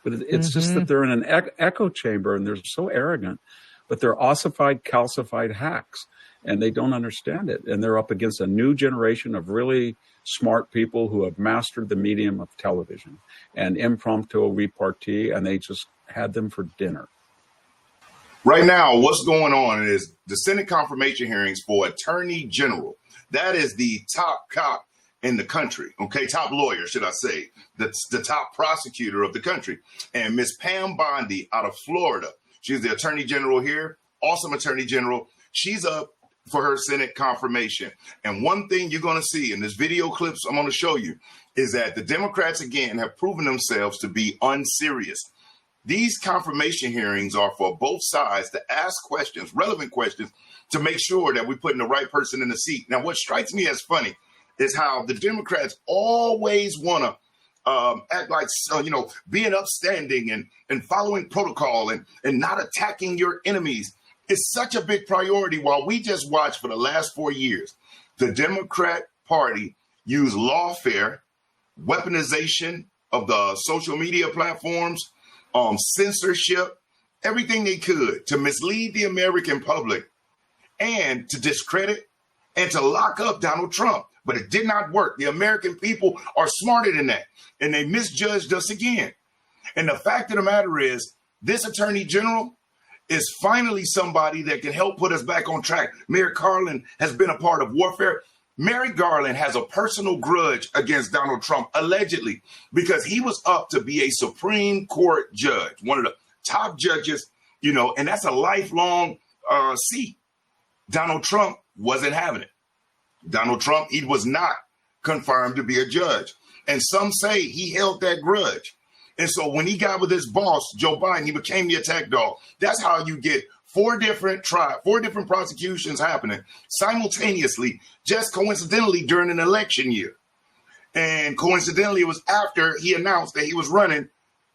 But it's just that they're in an echo chamber and they're so arrogant, but they're ossified, calcified hacks, and they don't understand it. And they're up against a new generation of really smart people who have mastered the medium of television and impromptu repartee, and they just had them for dinner. Right now, what's going on is the Senate confirmation hearings for Attorney General. That is the top cop in the country, okay? Top lawyer, should I say. That's the top prosecutor of the country. And Miss Pam Bondi out of Florida, she's the Attorney General here, awesome Attorney General. She's up for her Senate confirmation. And one thing you're going to see in this video clips I'm going to show you is that the Democrats, again, have proven themselves to be unserious. These confirmation hearings are for both sides to ask questions, relevant questions, to make sure that we're putting the right person in the seat. Now, what strikes me as funny is how the Democrats always want to act like, being upstanding and following protocol and not attacking your enemies. It's such a big priority while we just watched for the last 4 years. The Democrat Party used lawfare, weaponization of the social media platforms, censorship, everything they could to mislead the American public and to discredit and to lock up Donald Trump. But it did not work. The American people are smarter than that, and they misjudged us again. And the fact of the matter is, this Attorney General is finally somebody that can help put us back on track. Merrick Garland has been a part of warfare. Merrick Garland has a personal grudge against Donald Trump, allegedly, because he was up to be a Supreme Court judge, one of the top judges, and that's a lifelong seat. Donald Trump wasn't having it. Donald Trump, he was not confirmed to be a judge. And some say he held that grudge. And so when he got with his boss, Joe Biden, he became the attack dog. That's how you get four different prosecutions happening simultaneously, just coincidentally during an election year. And coincidentally, it was after he announced that he was running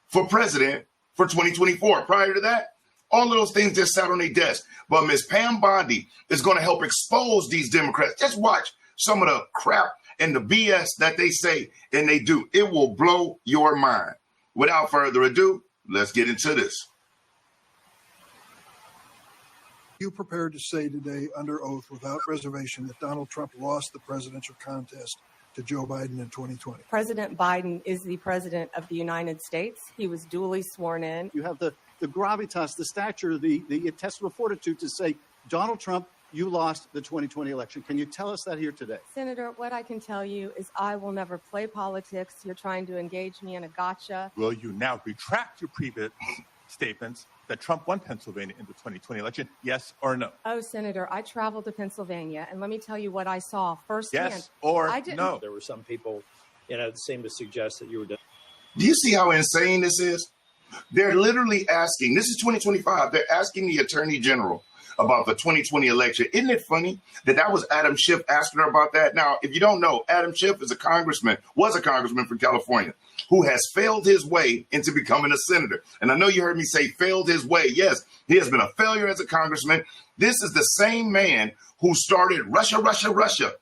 for president for 2024. Prior to that, all of those things just sat on their desk. But Ms. Pam Bondi is going to help expose these Democrats. Just watch some of the crap and the BS that they say and they do. It will blow your mind. Without further ado, let's get into this. You prepared to say today under oath without reservation that Donald Trump lost the presidential contest to Joe Biden in 2020? President Biden is the president of the United States. He was duly sworn in. You have the gravitas, the stature, the intestinal fortitude to say, Donald Trump, you lost the 2020 election. Can you tell us that here today? Senator, what I can tell you is I will never play politics. You're trying to engage me in a gotcha. Will you now retract your previous statements that Trump won Pennsylvania in the 2020 election? Yes or no? Oh, Senator, I traveled to Pennsylvania, and let me tell you what I saw firsthand. Yes or no? There were some people, that seemed to suggest that you were done. Do you see how insane this is? They're literally asking, this is 2025, they're asking the Attorney General about the 2020 election. Isn't it funny that was Adam Schiff asking her about that? Now, if you don't know, Adam Schiff was a congressman from California who has failed his way into becoming a senator. And I know you heard me say failed his way. Yes, he has been a failure as a congressman. This is the same man who started Russia,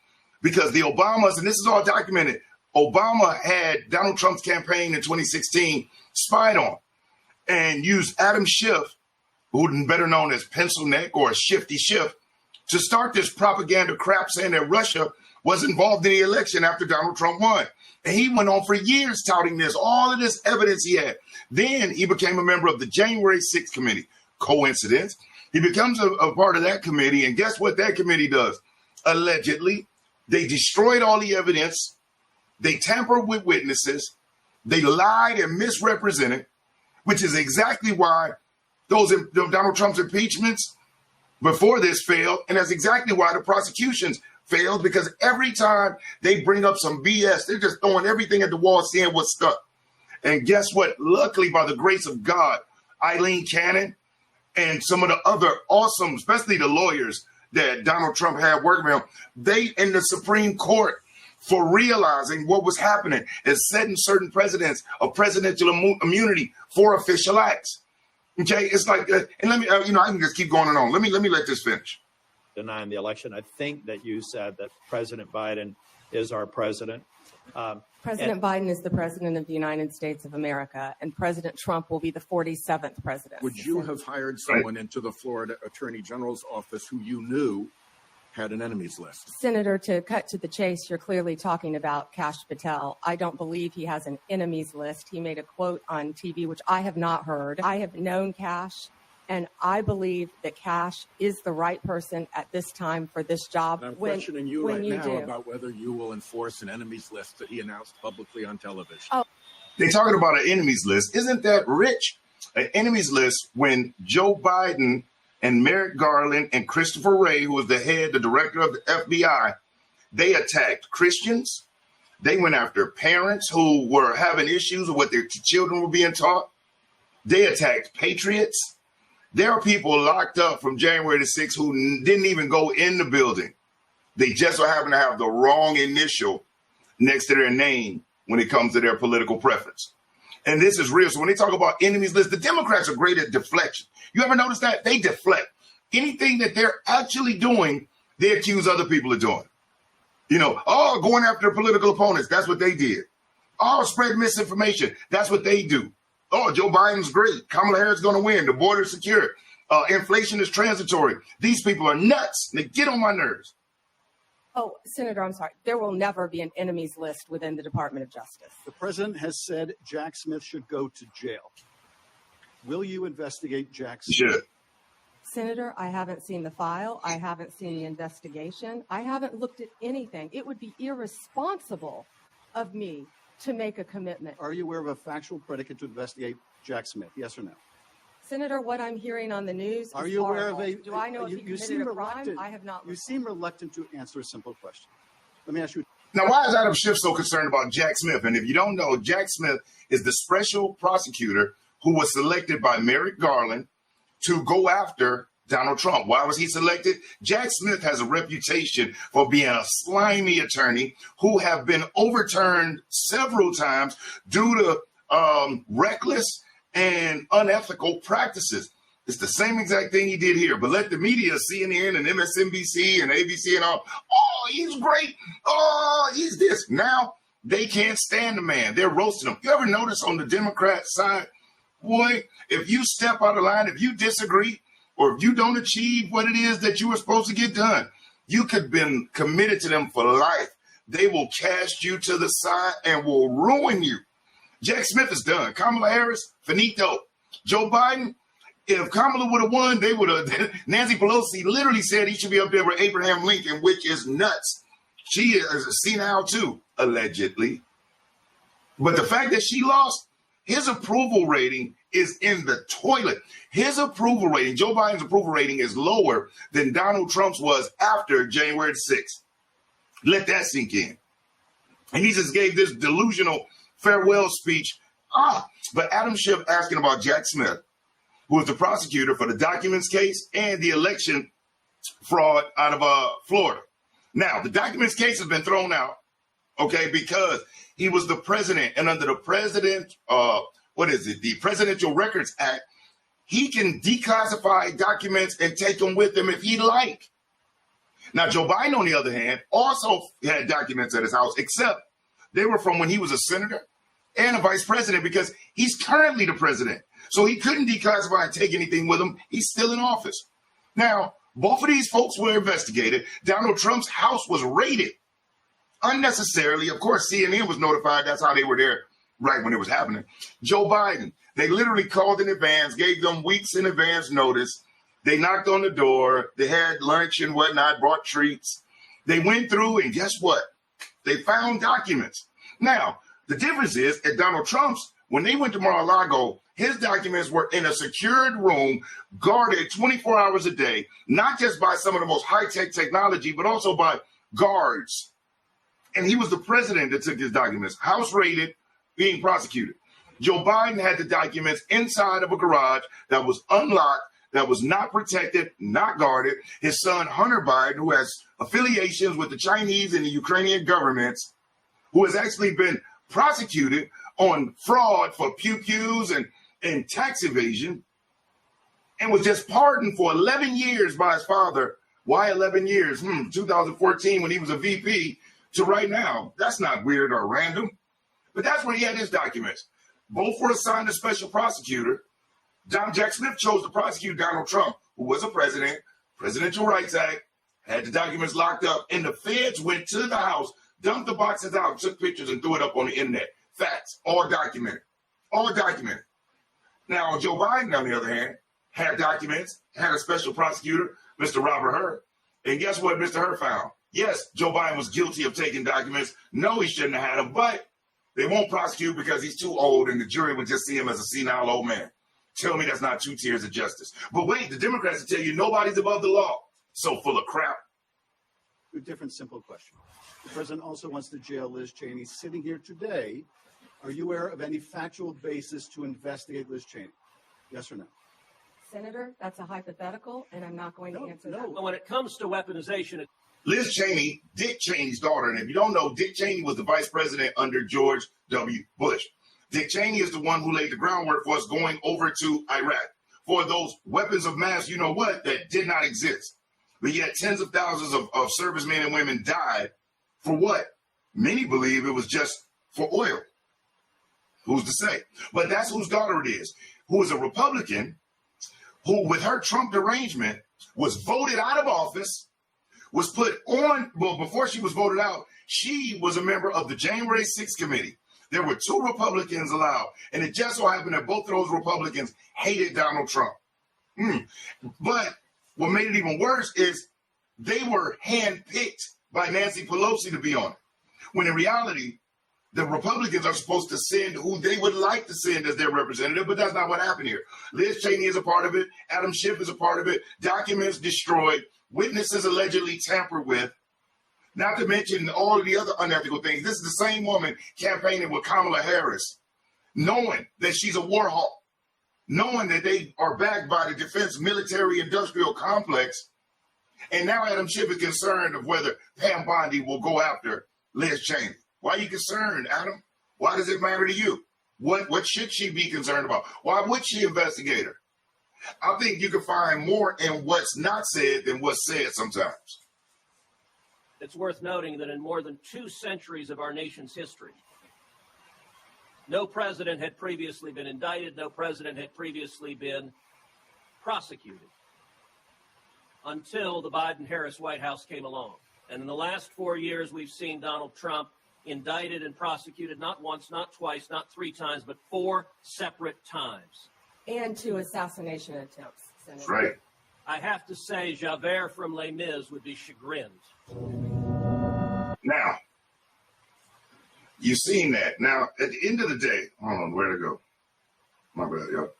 because the Obamas, and this is all documented, Obama had Donald Trump's campaign in 2016 spied on and used Adam Schiff, who's better known as Pencil Neck or Shifty Schiff, to start this propaganda crap saying that Russia was involved in the election after Donald Trump won. And he went on for years touting this, all of this evidence he had. Then he became a member of the January 6th committee. Coincidence? He becomes a part of that committee. And guess what that committee does? Allegedly, they destroyed all the evidence. They tampered with witnesses. They lied and misrepresented, which is exactly why Donald Trump's impeachments before this failed. And that's exactly why the prosecutions failed, because every time they bring up some BS, they're just throwing everything at the wall, seeing what stuck. And guess what? Luckily, by the grace of God, Eileen Cannon and some of the other awesome, especially the lawyers that Donald Trump had working with him, they in the Supreme Court for realizing what was happening is setting certain precedents of presidential immunity for official acts. Okay, it's like, and let me, I can just keep going on. Let me let this finish. Denying the election. I think that you said that President Biden is our president. President Biden is the president of the United States of America, and President Trump will be the 47th president. Would you have hired someone into the Florida Attorney General's office who you knew had an enemies list? Senator, to cut to the chase, you're clearly talking about Kash Patel. I don't believe he has an enemies list. He made a quote on TV, which I have not heard. I have known Kash, and I believe that Kash is the right person at this time for this job. And I'm questioning you right now do. about whether you will enforce an enemies list that he announced publicly on television. Oh. They're talking about an enemies list. Isn't that rich? An enemies list when Joe Biden and Merrick Garland and Christopher Wray, who was the director of the FBI, they attacked Christians. They went after parents who were having issues with what their children were being taught. They attacked patriots. There are people locked up from January the 6th who didn't even go in the building. They just so happen to have the wrong initial next to their name when it comes to their political preference. And this is real. So when they talk about enemies list, the Democrats are great at deflection. You ever notice that? They deflect. Anything that they're actually doing, they accuse other people of doing. You know, going after political opponents. That's what they did. Spread misinformation. That's what they do. Joe Biden's great. Kamala Harris is going to win. The border's secure. Inflation is transitory. These people are nuts. They get on my nerves. Oh, Senator, I'm sorry. There will never be an enemies list within the Department of Justice. The president has said Jack Smith should go to jail. Will you investigate Jack Smith? Should. Senator, I haven't seen the file. I haven't seen the investigation. I haven't looked at anything. It would be irresponsible of me to make a commitment. Are you aware of a factual predicate to investigate Jack Smith? Yes or no? Senator, what I'm hearing on the news Are is you aware horrible. of a? Do I know if he committed a crime? I have not. You seem reluctant to answer a simple question. Let me ask you. Now, why is Adam Schiff so concerned about Jack Smith? And if you don't know, Jack Smith is the special prosecutor who was selected by Merrick Garland to go after Donald Trump. Why was he selected? Jack Smith has a reputation for being a slimy attorney who have been overturned several times due to reckless and unethical practices. It's the same exact thing he did here. But let the media, CNN and MSNBC and ABC and all, he's great. He's this. Now they can't stand the man. They're roasting him. You ever notice on the Democrat side, boy, if you step out of line, if you disagree, or if you don't achieve what it is that you were supposed to get done, you could have been committed to them for life. They will cast you to the side and will ruin you. Jack Smith is done. Kamala Harris, finito. Joe Biden, if Kamala would have won, they would have. Nancy Pelosi literally said he should be up there with Abraham Lincoln, which is nuts. She is senile too, allegedly. But the fact that she lost, his approval rating is in the toilet. His approval rating, Joe Biden's approval rating, is lower than Donald Trump's was after January 6th. Let that sink in. And he just gave this delusional farewell speech. But Adam Schiff asking about Jack Smith, who was the prosecutor for the documents case and the election fraud out of Florida. Now, the documents case has been thrown out, okay, because he was the president, and under the the Presidential Records Act, he can declassify documents and take them with him if he like. Now, Joe Biden, on the other hand, also had documents at his house, except they were from when he was a senator and a vice president, because he's currently the president. So he couldn't declassify and take anything with him. He's still in office. Now, both of these folks were investigated. Donald Trump's house was raided unnecessarily. Of course, CNN was notified. That's how they were there right when it was happening. Joe Biden, they literally called in advance, gave them weeks in advance notice. They knocked on the door. They had lunch and whatnot, brought treats. They went through, and guess what? They found documents. Now, the difference is at Donald Trump's, when they went to Mar-a-Lago, his documents were in a secured room, guarded 24 hours a day, not just by some of the most high-tech technology, but also by guards. And he was the president that took his documents, house raided, being prosecuted. Joe Biden had the documents inside of a garage that was unlocked, that was not protected, not guarded. His son, Hunter Biden, who has affiliations with the Chinese and the Ukrainian governments, who has actually been prosecuted on fraud for pew-pews and tax evasion, and was just pardoned for 11 years by his father. Why 11 years? 2014, when he was a VP, to right now. That's not weird or random. But that's where he had his documents. Both were assigned to special prosecutor. Jack Smith chose to prosecute Donald Trump, who was a president, Presidential Rights Act, had the documents locked up, and the feds went to the house, dumped the boxes out, took pictures, and threw it up on the internet. Facts, all documented. All documented. Now, Joe Biden, on the other hand, had documents, had a special prosecutor, Mr. Robert Hur. And guess what Mr. Hur found? Yes, Joe Biden was guilty of taking documents. No, he shouldn't have had them, but they won't prosecute because he's too old, and the jury would just see him as a senile old man. Tell me that's not 2 tiers of justice. But wait, the Democrats will tell you nobody's above the law. So full of crap. A different simple question. The president also wants to jail Liz Cheney. Sitting here today, are you aware of any factual basis to investigate Liz Cheney? Yes or no? Senator, that's a hypothetical, and I'm not going to answer that. When it comes to weaponization, Liz Cheney, Dick Cheney's daughter, and if you don't know, Dick Cheney was the vice president under George W. Bush. Dick Cheney is the one who laid the groundwork for us going over to Iraq for those weapons of mass, you know what, that did not exist. But yet tens of thousands of servicemen and women died for what? Many believe it was just for oil. Who's to say? But that's whose daughter it is, who is a Republican, who with her Trump derangement was voted out of office, was put on, well, before she was voted out, she was a member of the January 6th committee. There were 2 Republicans allowed, and it just so happened that both of those Republicans hated Donald Trump. But what made it even worse is they were handpicked by Nancy Pelosi to be on it, when in reality, the Republicans are supposed to send who they would like to send as their representative, but that's not what happened here. Liz Cheney is a part of it. Adam Schiff is a part of it. Documents destroyed. Witnesses allegedly tampered with. Not to mention all of the other unethical things. This is the same woman campaigning with Kamala Harris, knowing that she's a war hawk, knowing that they are backed by the defense military industrial complex. And now Adam Schiff is concerned of whether Pam Bondi will go after Liz Cheney. Why are you concerned, Adam? Why does it matter to you? What should she be concerned about? Why would she investigate her? I think you can find more in what's not said than what's said sometimes. it's worth noting that in more than 2 centuries of our nation's history, no president had previously been indicted, no president had previously been prosecuted until the Biden-Harris White House came along. And in the last 4 years, we've seen Donald Trump indicted and prosecuted not once, not twice, not 3 times, but 4 separate times. And 2 assassination attempts, Senator. That's right. I have to say, Javert from Les Mis would be chagrined. Now, you've seen that. Now, at the end of the day, hold on, where to go? My bad, y'all.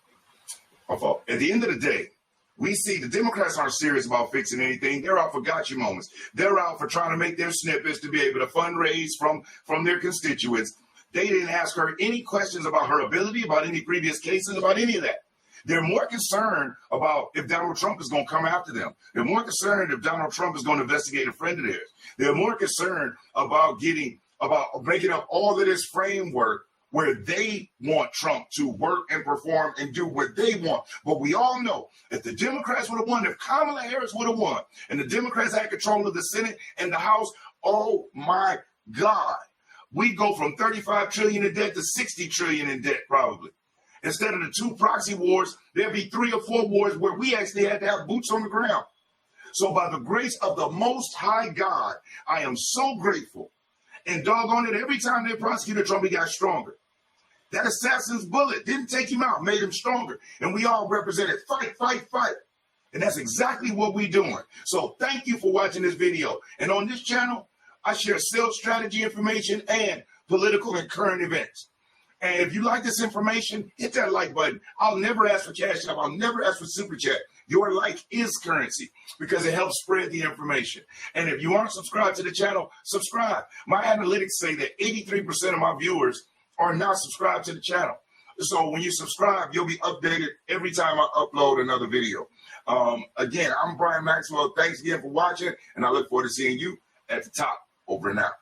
My fault. At the end of the day, we see the Democrats aren't serious about fixing anything. They're out for gotcha moments. They're out for trying to make their snippets to be able to fundraise from their constituents. They didn't ask her any questions about her ability, about any previous cases, about any of that. They're more concerned about if Donald Trump is going to come after them. They're more concerned if Donald Trump is going to investigate a friend of theirs. They're more concerned about making up all of this framework where they want Trump to work and perform and do what they want. But we all know if the Democrats would have won, if Kamala Harris would have won, and the Democrats had control of the Senate and the House, oh my God, we'd go from 35 trillion in debt to 60 trillion in debt probably. Instead of the 2 proxy wars, there'd be 3 or 4 wars where we actually had to have boots on the ground. So by the grace of the Most High God, I am so grateful. And doggone it, every time they prosecuted Trump, he got stronger. That assassin's bullet didn't take him out, made him stronger. And we all represented fight, fight, fight. And that's exactly what we're doing. So thank you for watching this video. And on this channel, I share sales strategy information and political and current events. And if you like this information, hit that like button. I'll never ask for Cash App. I'll never ask for Super Chat. Your like is currency because it helps spread the information. And if you aren't subscribed to the channel, subscribe. My analytics say that 83% of my viewers are not subscribed to the channel. So when you subscribe, you'll be updated every time I upload another video. Again, I'm Brian Maxwell. Thanks again for watching, and I look forward to seeing you at the top. Over and out.